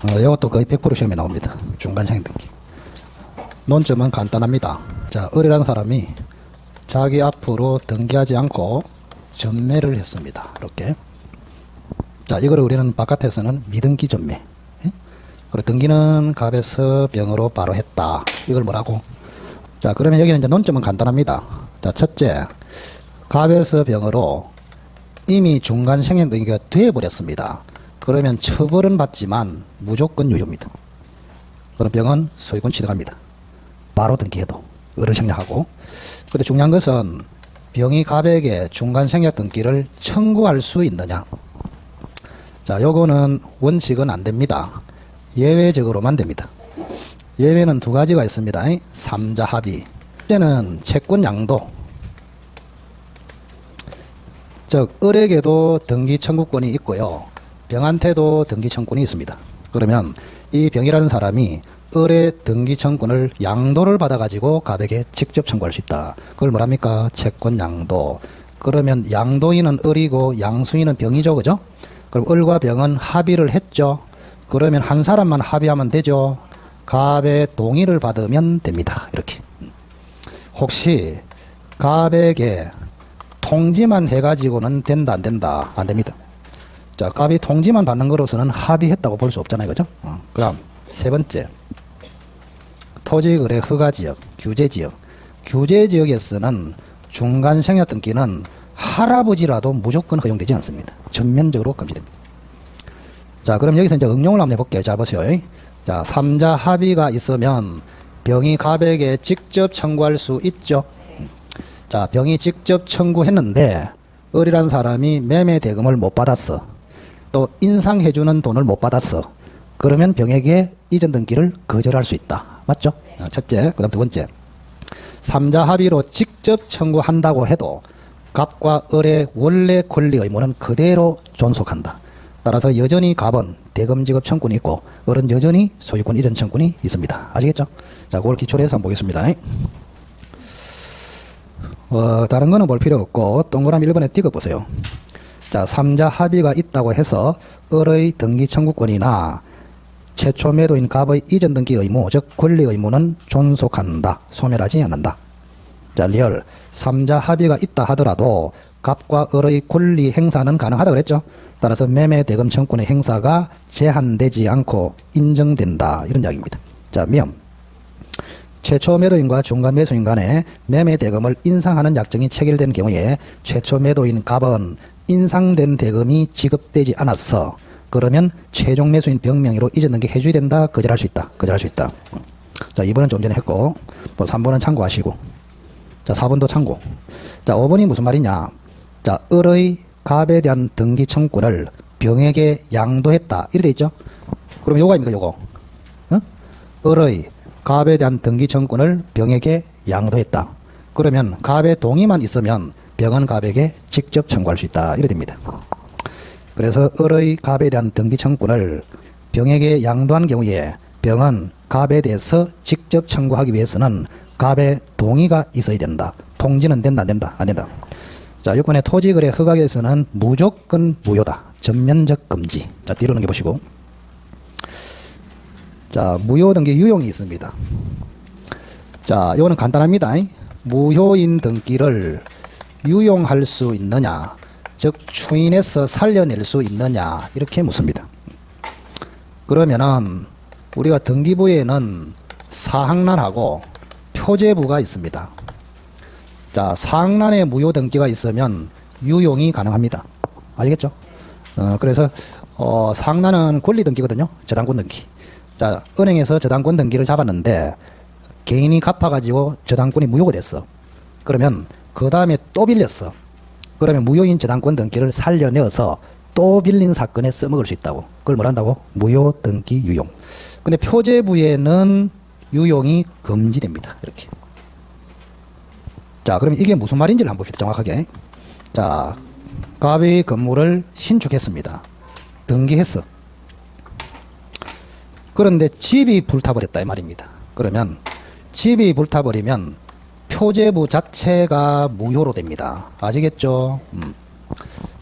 이것도 거의 100% 시험에 나옵니다. 중간생 등기. 논점은 간단합니다. 자, 을이라는 사람이 자기 앞으로 등기하지 않고 전매를 했습니다. 이렇게. 자, 이걸 우리는 바깥에서는 미등기 전매. 그리고 등기는 갑에서 병으로 바로 했다. 이걸 뭐라고? 자, 그러면 여기는 이제 논점은 간단합니다. 자, 첫째, 갑에서 병으로 이미 중간생행 등기가 되어버렸습니다. 그러면 처벌은 받지만 무조건 유효입니다. 그럼 병은 소유권 취득합니다. 바로 등기해도 을을 생략하고. 근데 중요한 것은 병이 갑에게 중간생략 등기를 청구할 수 있느냐. 자, 요거는 원칙은 안 됩니다. 예외적으로만 됩니다. 예외는 두 가지가 있습니다. 삼자 합의. 첫째는 채권 양도. 즉 을에게도 등기 청구권이 있고요, 병한테도 등기 청구권이 있습니다. 그러면 이 병이라는 사람이 을의 등기 청구권을 양도를 받아가지고 갑에게 직접 청구할 수 있다. 그걸 뭐랍니까? 채권 양도. 그러면 양도인은 을이고 양수인은 병이죠, 그죠? 그럼 을과 병은 합의를 했죠. 그러면 한 사람만 합의하면 되죠. 갑의 동의를 받으면 됩니다. 이렇게. 혹시 갑에게 통지만 해가지고는 된다, 안 된다? 안 됩니다. 자, 갑이 통지만 받는 거로서는 합의했다고 볼 수 없잖아요, 그죠? 그 다음 세 번째, 토지거래 허가지역, 규제지역. 규제지역에서는 중간생략 등기는 할아버지라도 무조건 허용되지 않습니다. 전면적으로 금지됩니다. 자, 그럼 여기서 이제 응용을 한번 해볼게요. 잘 보세요. 자, 삼자 합의가 있으면 병이 갑에게 직접 청구할 수 있죠. 자, 병이 직접 청구했는데 을이라는 사람이 매매 대금을 못 받았어. 또 인상해주는 돈을 못 받았어. 그러면 병에게 이전 등기를 거절할 수 있다. 맞죠? 첫째. 그 다음 두 번째, 삼자 합의로 직접 청구한다고 해도 갑과 을의 원래 권리 의무는 그대로 존속한다. 따라서 여전히 갑은 대금 지급 청구권이 있고 을은 여전히 소유권 이전 청구권이 있습니다. 아시겠죠? 자, 그걸 기초로 해서 한번 보겠습니다. 다른 거는 볼 필요 없고 동그라미 1번에 띄고 보세요. 자, 삼자 합의가 있다고 해서 을의 등기 청구권이나 최초 매도인 갑의 이전 등기 의무, 즉 권리 의무는 존속한다. 소멸하지 않는다. 자, 리얼. 삼자 합의가 있다 하더라도 갑과 을의 권리 행사는 가능하다 그랬죠. 따라서 매매 대금 청구권의 행사가 제한되지 않고 인정된다. 이런 이야기입니다. 자, 미음. 최초 매도인과 중간 매수인 간에 매매 대금을 인상하는 약정이 체결된 경우에 최초 매도인 갑은 인상된 대금이 지급되지 않았어. 그러면 최종 매수인 병 명의로 이전 등기 해줘야 된다. 거절할 수 있다. 거절할 수 있다. 자, 2번은 좀 전에 했고 3번은 참고하시고, 자, 4번도 참고. 자, 5번이 무슨 말이냐. 자, 을의 갑에 대한 등기 청구를 병에게 양도했다. 이렇게 돼 있죠. 그럼 요거 아닙니까, 요거? 을의 갑에 대한 등기 청구권을 병에게 양도했다. 그러면 갑의 동의만 있으면 병은 갑에게 직접 청구할 수 있다. 이래 됩니다. 그래서 을의 갑에 대한 등기 청구권을 병에게 양도한 경우에 병은 갑에 대해서 직접 청구하기 위해서는 갑의 동의가 있어야 된다. 통지는 된다, 안 된다? 안 된다. 자, 6번의 토지거래 허가에서는 무조건 무효다. 전면적 금지. 자, 뒤로 넘겨보시고. 자, 무효 등기 유용이 있습니다. 자, 이거는 간단합니다. 무효인 등기를 유용할 수 있느냐, 즉 추인해서 살려낼 수 있느냐, 이렇게 묻습니다. 그러면은 우리가 등기부에는 사항란하고 표제부가 있습니다. 자, 사항란에 무효 등기가 있으면 유용이 가능합니다. 아시겠죠? 그래서 사항란은 권리 등기거든요. 저당권 등기. 자, 은행에서 저당권 등기를 잡았는데 개인이 갚아가지고 저당권이 무효가 됐어. 그러면 그 다음에 또 빌렸어. 그러면 무효인 저당권 등기를 살려내어서 또 빌린 사건에 써먹을 수 있다고. 그걸 뭐란다고? 무효 등기 유용. 근데 표제부에는 유용이 금지됩니다. 이렇게. 자, 그러면 이게 무슨 말인지를 한번 봅시다. 정확하게. 자, 갑이 건물을 신축했습니다. 등기했어. 그런데 집이 불타버렸다 이 말입니다. 그러면 집이 불타버리면 표제부 자체가 무효로 됩니다. 아시겠죠?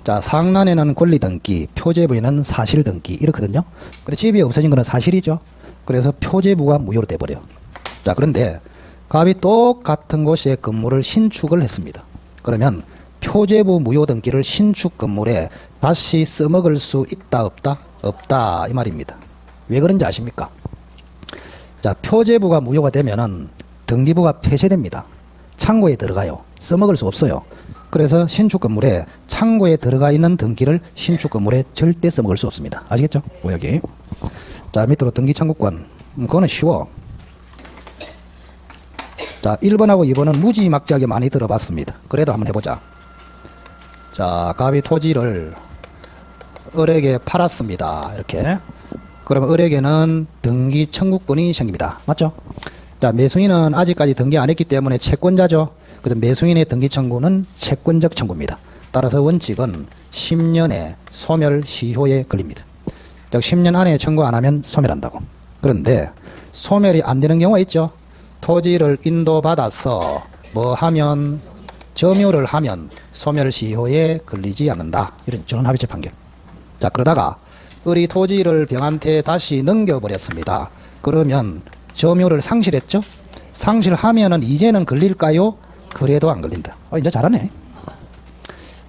자, 상란에는 권리 등기, 표제부에는 사실 등기 이렇거든요. 근데 집이 없어진 거는 사실이죠. 그래서 표제부가 무효로 돼버려요. 자, 그런데 갑이 똑같은 곳에 건물을 신축을 했습니다. 그러면 표제부 무효 등기를 신축 건물에 다시 써먹을 수 있다 없다? 없다 이 말입니다. 왜 그런지 아십니까? 자, 표제부가 무효가 되면은 등기부가 폐쇄됩니다. 창고에 들어가요. 써먹을 수 없어요. 그래서 신축 건물에 창고에 들어가 있는 등기를 신축 건물에 절대 써먹을 수 없습니다. 아시겠죠? 여기. 자, 밑으로 등기 청구권. 그거는 쉬워. 자, 1번하고 2번은 무지막지하게 많이 들어봤습니다. 그래도 한번 해보자. 자, 갑이 토지를 을에게 팔았습니다. 이렇게. 그러면 을에게는 등기 청구권이 생깁니다. 맞죠? 자, 매수인은 아직까지 등기 안 했기 때문에 채권자죠. 그래서 매수인의 등기 청구는 채권적 청구입니다. 따라서 원칙은 10년의 소멸 시효에 걸립니다. 즉 10년 안에 청구 안 하면 소멸한다고. 그런데 소멸이 안 되는 경우가 있죠. 토지를 인도받아서 뭐 하면 점유를 하면 소멸 시효에 걸리지 않는다. 이런 전원합의체 판결. 자, 그러다가 을이 토지를 병한테 다시 넘겨버렸습니다. 그러면 점유를 상실했죠? 상실하면은 이제는 걸릴까요? 그래도 안 걸린다. 이제 잘하네.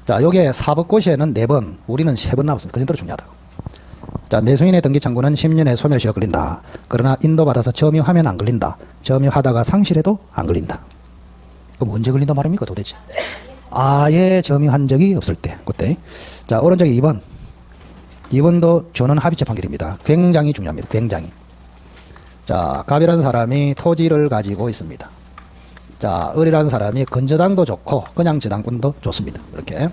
자, 요게 사법고시에는 4번, 우리는 3번 나왔습니다. 그 정도로 중요하다고. 자, 매수인의 등기 청구는 10년의 소멸시효 걸린다. 그러나 인도받아서 점유하면 안 걸린다. 점유하다가 상실해도 안 걸린다. 그럼 언제 걸린다 말입니까 도대체? 아예 점유한 적이 없을 때. 그때. 자, 오른쪽에 2번. 2번도 전원 합의체 판결입니다. 굉장히 중요합니다. 굉장히. 자, 갑이라는 사람이 토지를 가지고 있습니다. 자, 을이라는 사람이 건저당도 좋고 그냥 저당권도 좋습니다. 이렇게.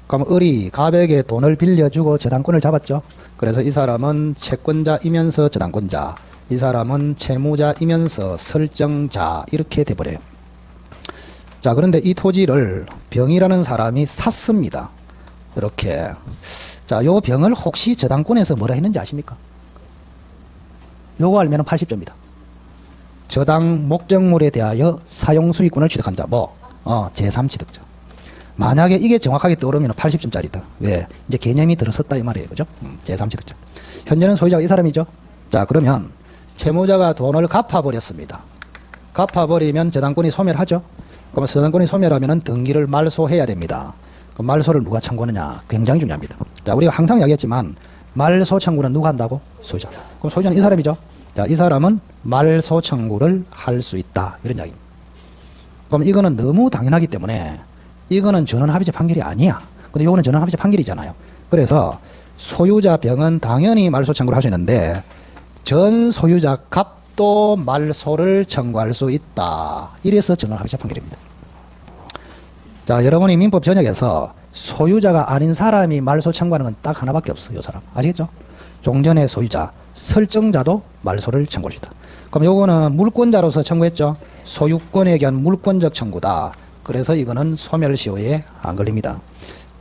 그럼 을이 갑에게 돈을 빌려주고 저당권을 잡았죠. 그래서 이 사람은 채권자이면서 저당권자, 이 사람은 채무자이면서 설정자 이렇게 돼버려요. 자, 그런데 이 토지를 병이라는 사람이 샀습니다. 이렇게. 자, 요 병을 혹시 저당권에서 뭐라 했는지 아십니까? 요거 알면 80점입니다. 저당 목적물에 대하여 사용수익권을 취득한 자, 제3취득자. 만약에 이게 정확하게 떠오르면 80점짜리다. 왜? 이제 개념이 들어섰다 이 말이에요. 그죠? 제3취득자. 현재는 소유자가 이 사람이죠. 자, 그러면 채무자가 돈을 갚아버렸습니다. 갚아버리면 저당권이 소멸하죠. 그러면 저당권이 소멸하면 등기를 말소해야 됩니다. 그럼 말소를 누가 청구하느냐? 굉장히 중요합니다. 자, 우리가 항상 이야기했지만 말소 청구는 누가 한다고? 소유자. 그럼 소유자는 이 사람이죠. 자, 이 사람은 말소 청구를 할 수 있다. 이런 이야기입니다. 그럼 이거는 너무 당연하기 때문에 이거는 전원합의체 판결이 아니야. 근데 이거는 전원합의체 판결이잖아요. 그래서 소유자 병은 당연히 말소 청구를 할 수 있는데 전 소유자 갑도 말소를 청구할 수 있다. 이래서 전원합의체 판결입니다. 자, 여러분이 민법 전역에서 소유자가 아닌 사람이 말소 청구하는 건 딱 하나밖에 없어요. 이 사람. 아시겠죠? 종전의 소유자, 설정자도 말소를 청구할 수 있다. 그럼 요거는 물권자로서 청구했죠. 소유권에 대한 물권적 청구다. 그래서 이거는 소멸시효에 안 걸립니다.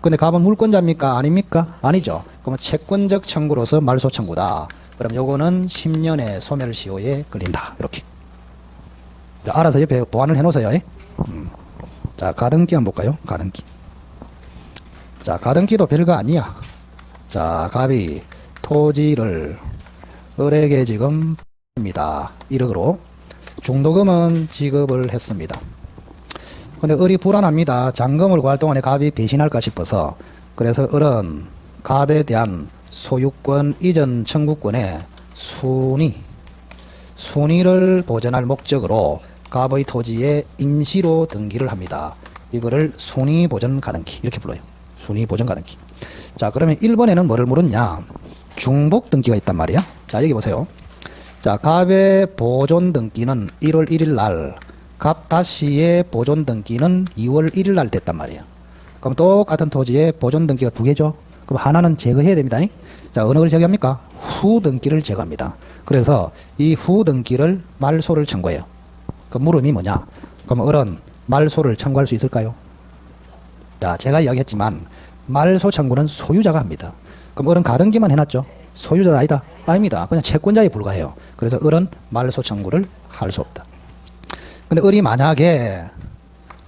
근데 갑은 물권자입니까? 아닙니까? 아니죠. 그러면 채권적 청구로서 말소 청구다. 그럼 요거는 10년의 소멸시효에 걸린다. 이렇게. 자, 알아서 옆에 보완을 해놓으세요. 자, 가등기 한번 볼까요? 가등기. 자, 가등기도 별거 아니야. 자, 갑이 토지를 을에게 지금 입니다. 1억으로 중도금은 지급을 했습니다. 근데 을이 불안합니다. 잔금을 구할 동안에 갑이 배신할까 싶어서. 그래서 을은 갑에 대한 소유권 이전 청구권의 순위를 보전할 목적으로 갑의 토지에 임시로 등기를 합니다. 이거를 순위 보전 가등기 이렇게 불러요. 순위 보전 가등기. 자, 그러면 1번에는 뭐를 물었냐? 중복 등기가 있단 말이야. 자, 여기 보세요. 자, 갑의 보존 등기는 1월 1일 날, 갑 다시의 보존 등기는 2월 1일 날 됐단 말이에요. 그럼 똑같은 토지에 보존 등기가 2개죠. 그럼 하나는 제거해야 됩니다. 자, 어느 걸 제거합니까? 후 등기를 제거합니다. 그래서 이 후 등기를 말소를 청구해요. 그 물음이 뭐냐? 그럼 을은 말소를 청구할 수 있을까요? 자, 제가 이야기했지만 말소 청구는 소유자가 합니다. 그럼 을은 가등기만 해놨죠. 소유자가 아니다? 아닙니다. 그냥 채권자에 불과해요. 그래서 을은 말소 청구를 할 수 없다. 근데 을이 만약에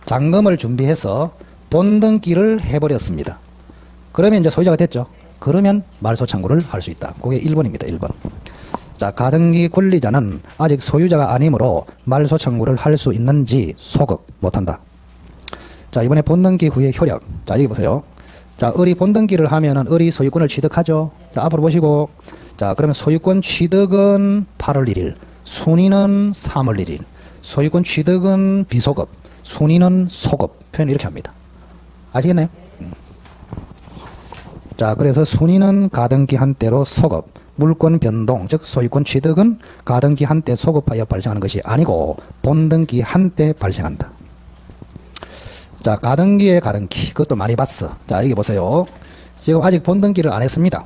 잔금을 준비해서 본등기를 해버렸습니다. 그러면 이제 소유자가 됐죠. 그러면 말소 청구를 할 수 있다. 그게 1번입니다. 1번. 자, 가등기 권리자는 아직 소유자가 아니므로 말소 청구를 할 수 있는지 소급 못한다. 자, 이번에 본등기 후의 효력. 자, 여기 보세요. 자, 을이 본등기를 하면은 을이 소유권을 취득하죠. 자, 앞으로 보시고. 자, 그러면 소유권 취득은 8월 1일, 순위는 3월 1일. 소유권 취득은 비소급, 순위는 소급. 표현 이렇게 합니다. 아시겠나요? 자, 그래서 순위는 가등기 한때로 소급, 물권 변동, 즉 소유권 취득은 가등기 한때 소급하여 발생하는 것이 아니고 본등기 한때 발생한다. 자, 가등기의 가등기, 그것도 많이 봤어. 자, 여기 보세요. 지금 아직 본등기를 안 했습니다.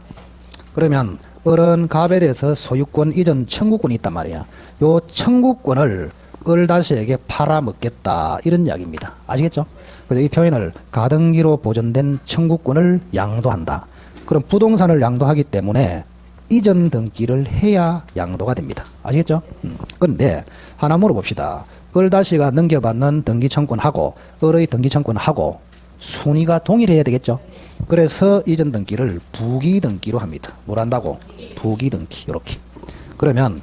그러면 을은 갑에 대해서 소유권 이전 청구권이 있단 말이야. 요 청구권을 을다시에게 팔아먹겠다, 이런 이야기입니다. 아시겠죠? 그래서 이 표현을 가등기로 보존된 청구권을 양도한다. 그럼 부동산을 양도하기 때문에 이전 등기를 해야 양도가 됩니다. 아시겠죠? 그런데 하나 물어봅시다. 을다시가 넘겨받는 등기청구권하고 을의 등기청구권하고 순위가 동일해야 되겠죠? 그래서 이전 등기를 부기등기로 합니다. 뭘 한다고? 부기등기. 이렇게. 그러면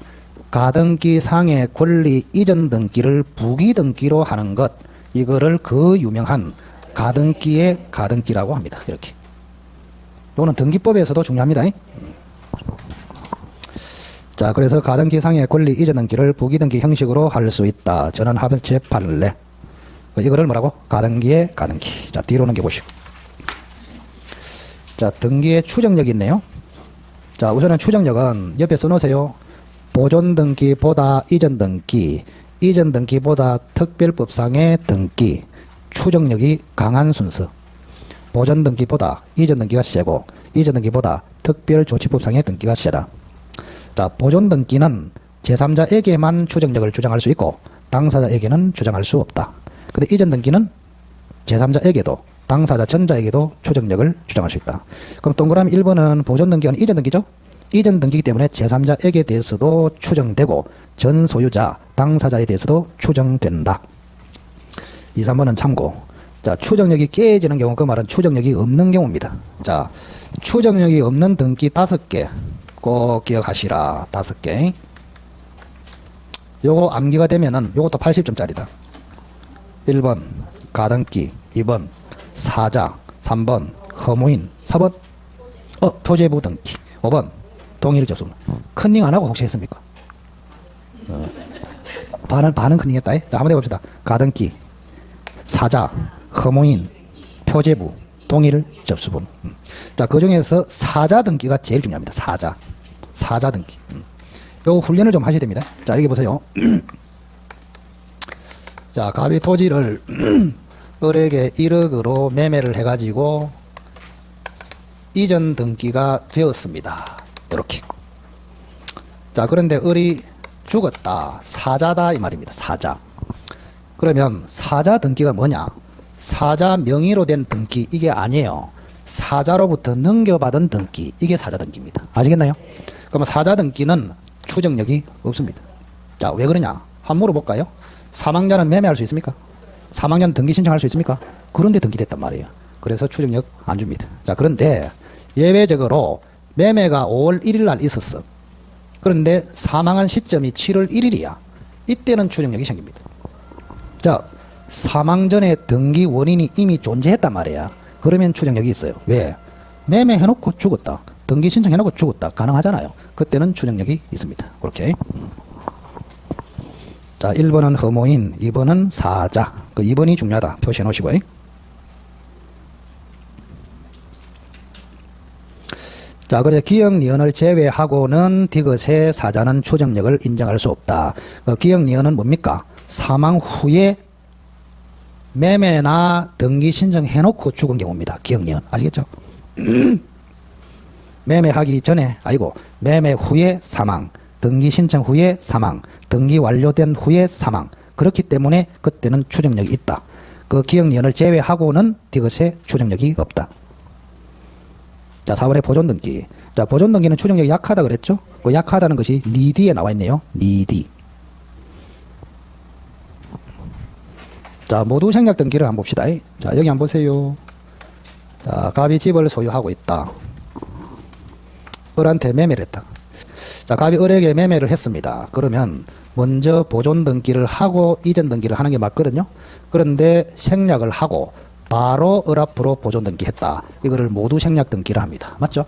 가등기 상의 권리 이전 등기를 부기등기로 하는 것, 이거를 그 유명한 가등기의 가등기라고 합니다. 이렇게. 이거는 등기법에서도 중요합니다. 자, 그래서 가등기 상의 권리 이전 등기를 부기등기 형식으로 할 수 있다. 전원합의 제8례. 이거를 뭐라고? 가등기의 가등기. 자, 뒤로 넘겨보시고. 자, 등기의 추정력이 있네요. 자, 우선은 추정력은 옆에 써놓으세요. 보존 등기보다 이전 등기, 이전 등기보다 특별법상의 등기, 추정력이 강한 순서. 보존 등기보다 이전 등기가 세고, 이전 등기보다 특별조치법상의 등기가 세다. 자, 보존 등기는 제3자에게만 추정력을 주장할 수 있고, 당사자에게는 주장할 수 없다. 근데 이전 등기는 제3자에게도, 당사자 전자에게도 추정력을 주장할 수 있다. 그럼 동그라미 1번은 보존 등기가 이전 등기죠? 이전 등기이기 때문에 제3자에게 대해서도 추정되고 전 소유자, 당사자에 대해서도 추정된다. 2, 3번은 참고. 자, 추정력이 깨지는 경우, 그 말은 추정력이 없는 경우입니다. 자, 추정력이 없는 등기 5개 꼭 기억하시라. 5개. 요거 암기가 되면은 요것도 80점짜리다. 1번 가등기, 2번 사자, 3번 허무인, 4번 토지부 등기, 5번 동일 접수. 컨닝 안 하고 혹시 했습니까? 반은 컨닝 했다. 자, 한번 해봅시다. 가등기, 사자, 허무인, 표제부, 동일 접수분. 자, 그 중에서 사자 등기가 제일 중요합니다. 사자 등기. 요 훈련을 좀 하셔야 됩니다. 자, 여기 보세요. 자, 갑이 토지를 을에게 1억으로 매매를 해가지고 이전 등기가 되었습니다. 이렇게. 자, 그런데 을이 죽었다. 사자다 이 말입니다. 사자. 그러면 사자 등기가 뭐냐? 사자 명의로 된 등기, 이게 아니에요. 사자로부터 넘겨받은 등기, 이게 사자 등기입니다. 아시겠나요? 그러면 사자 등기는 추정력이 없습니다. 자, 왜 그러냐? 한번 물어볼까요? 사망자는 매매할 수 있습니까? 사망자는 등기 신청할 수 있습니까? 그런데 등기됐단 말이에요. 그래서 추정력 안 줍니다. 자, 그런데 예외적으로 매매가 5월 1일 날 있었어. 그런데 사망한 시점이 7월 1일이야. 이때는 추정력이 생깁니다. 자, 사망 전에 등기 원인이 이미 존재했단 말이야. 그러면 추정력이 있어요. 왜? 매매해놓고 죽었다. 등기 신청해놓고 죽었다. 가능하잖아요. 그때는 추정력이 있습니다. 그렇게. 자, 1번은 허무인, 2번은 사자. 그 2번이 중요하다. 표시해 놓으시고. 자, 그래서 기역 니은을 제외하고는 디귿의 사자는 추정력을 인정할 수 없다. 그 기역 니은은 뭡니까? 사망 후에 매매나 등기 신청해놓고 죽은 경우입니다. 기역 니은. 아시겠죠? 매매하기 전에, 매매 후에 사망, 등기 신청 후에 사망, 등기 완료된 후에 사망. 그렇기 때문에 그때는 추정력이 있다. 그 기역 니은을 제외하고는 디귿의 추정력이 없다. 자, 4번에 보존 등기. 자, 보존 등기는 추정력이 약하다 그랬죠? 그 약하다는 것이 니디에 나와 있네요. 니디. 자, 모두 생략 등기를 한번 봅시다. 자, 여기 한번 보세요. 자, 갑이 집을 소유하고 있다. 을한테 매매를 했다. 자, 갑이 을에게 매매를 했습니다. 그러면 먼저 보존 등기를 하고 이전 등기를 하는 게 맞거든요. 그런데 생략을 하고 바로 을 앞으로 보존 등기했다. 이거를 모두 생략 등기를 합니다. 맞죠?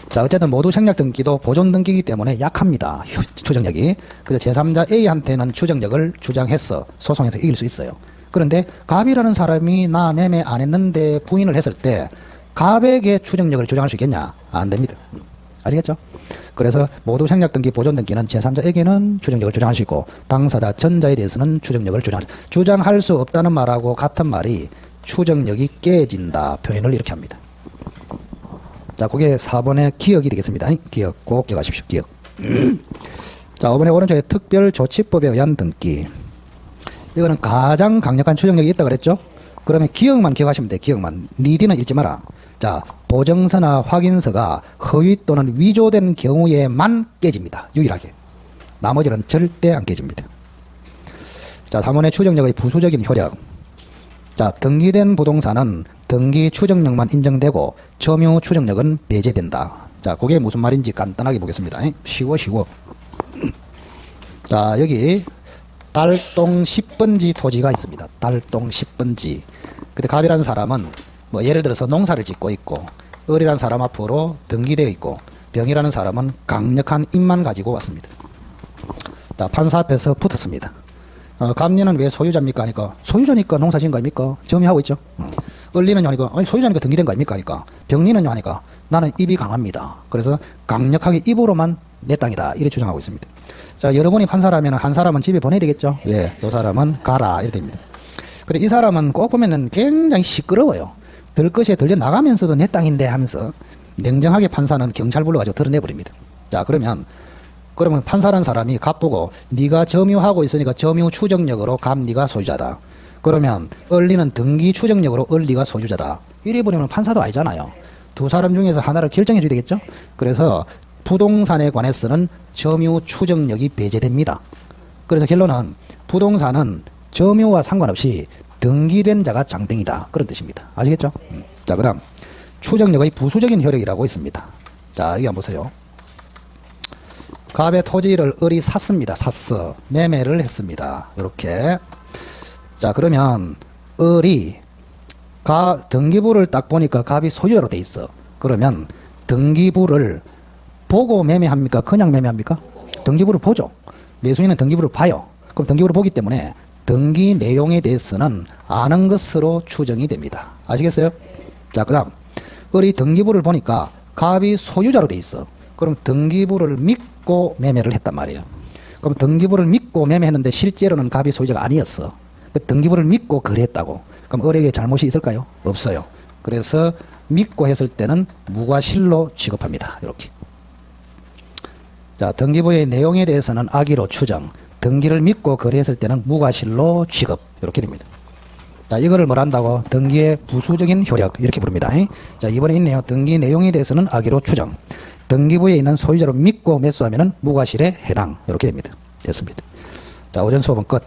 자, 어쨌든 모두 생략 등기도 보존 등기이기 때문에 약합니다. 추정력이. 그래서 제3자 A한테는 추정력을 주장해서 소송에서 이길 수 있어요. 그런데 갑이라는 사람이 나 매매 안 했는데 부인을 했을 때 갑에게 추정력을 주장할 수 있겠냐? 안 됩니다. 아시겠죠? 그래서 모두 생략 등기, 보존 등기는 제3자에게는 추정력을 주장할 수 있고 당사자 전자에 대해서는 추정력을 주장할 수 없다는 말하고 같은 말이 추정력이 깨진다 표현을 이렇게 합니다. 자, 그게 4번의 기억이 되겠습니다. 기억 꼭 기억하십시오. 기억. 자, 5번의 오른쪽에 특별조치법에 의한 등기. 이거는 가장 강력한 추정력이 있다 그랬죠? 그러면 기억만 기억하시면 돼. 기억만. 니디는 읽지 마라. 자, 보정서나 확인서가 허위 또는 위조된 경우에만 깨집니다. 유일하게. 나머지는 절대 안 깨집니다. 자, 3번의 추정력의 부수적인 효력. 자, 등기된 부동산은 등기 추정력만 인정되고 점유 추정력은 배제된다. 자, 그게 무슨 말인지 간단하게 보겠습니다. 쉬워. 자, 여기 달동 10번지 토지가 있습니다. 달동 10번지. 근데 갑이라는 사람은 뭐 예를 들어서 농사를 짓고 있고 을이라는 사람 앞으로 등기되어 있고 병이라는 사람은 강력한 입만 가지고 왔습니다. 자, 판사 앞에서 붙었습니다. 갑리는 왜 소유자입니까? 하니까 소유자니까 농사 지은 거 아닙니까? 점유하고 있죠. 을리는요 하니까 아니 소유자니까 등기된 거 아닙니까? 하니까 병리는요 하니까 나는 입이 강합니다. 그래서 강력하게 입으로만 내 땅이다. 이렇게 주장하고 있습니다. 자, 여러분이 판사라면 한 사람은 집에 보내야 되겠죠? 예, 이 사람은 가라. 이렇게 됩니다. 그래, 이 사람은 꼭 보면은 굉장히 시끄러워요. 들것에 들려 나가면서도 내 땅인데 하면서 냉정하게 판사는 경찰 불러가지고 드러내버립니다. 자, 그러면 판사라는 사람이 갑 보고 네가 점유하고 있으니까 점유 추정력으로 갑 네가 소유자다. 그러면 을리는 등기 추정력으로 을 네가 소유자다. 이래 버리면 판사도 아니잖아요. 두 사람 중에서 하나를 결정해 줘야 되겠죠? 그래서 부동산에 관해서는 점유 추정력이 배제됩니다. 그래서 결론은 부동산은 점유와 상관없이 등기된 자가 장등이다. 그런 뜻입니다. 아시겠죠? 자, 그 다음 추정력의 부수적인 효력이라고 있습니다. 자, 여기 한번 보세요. 갑의 토지를 을이 샀습니다. 샀어. 매매를 했습니다. 이렇게. 자, 그러면 을이 등기부를 딱 보니까 갑이 소유자로 돼 있어. 그러면 등기부를 보고 매매합니까? 그냥 매매합니까? 등기부를 보죠. 매수인은 등기부를 봐요. 그럼 등기부를 보기 때문에 등기 내용에 대해서는 아는 것으로 추정이 됩니다. 아시겠어요? 자, 그 다음 을이 등기부를 보니까 갑이 소유자로 돼 있어. 그럼 등기부를 믿고 매매를 했단 말이에요. 그럼 등기부를 믿고 매매했는데 실제로는 갑이 소유자가 아니었어. 그 등기부를 믿고 거래했다고. 그럼 을에게 잘못이 있을까요? 없어요. 그래서 믿고 했을 때는 무과실로 취급합니다. 이렇게. 자, 등기부의 내용에 대해서는 악의로 추정, 등기를 믿고 거래했을 때는 무과실로 취급. 이렇게 됩니다. 자, 이거를 뭘 한다고? 등기의 부수적인 효력. 이렇게 부릅니다. 자, 이번에 있네요. 등기 내용에 대해서는 악의로 추정. 등기부에 있는 소유자로 믿고 매수하면 무과실에 해당. 이렇게 됩니다. 됐습니다. 자, 오전 수업은 끝.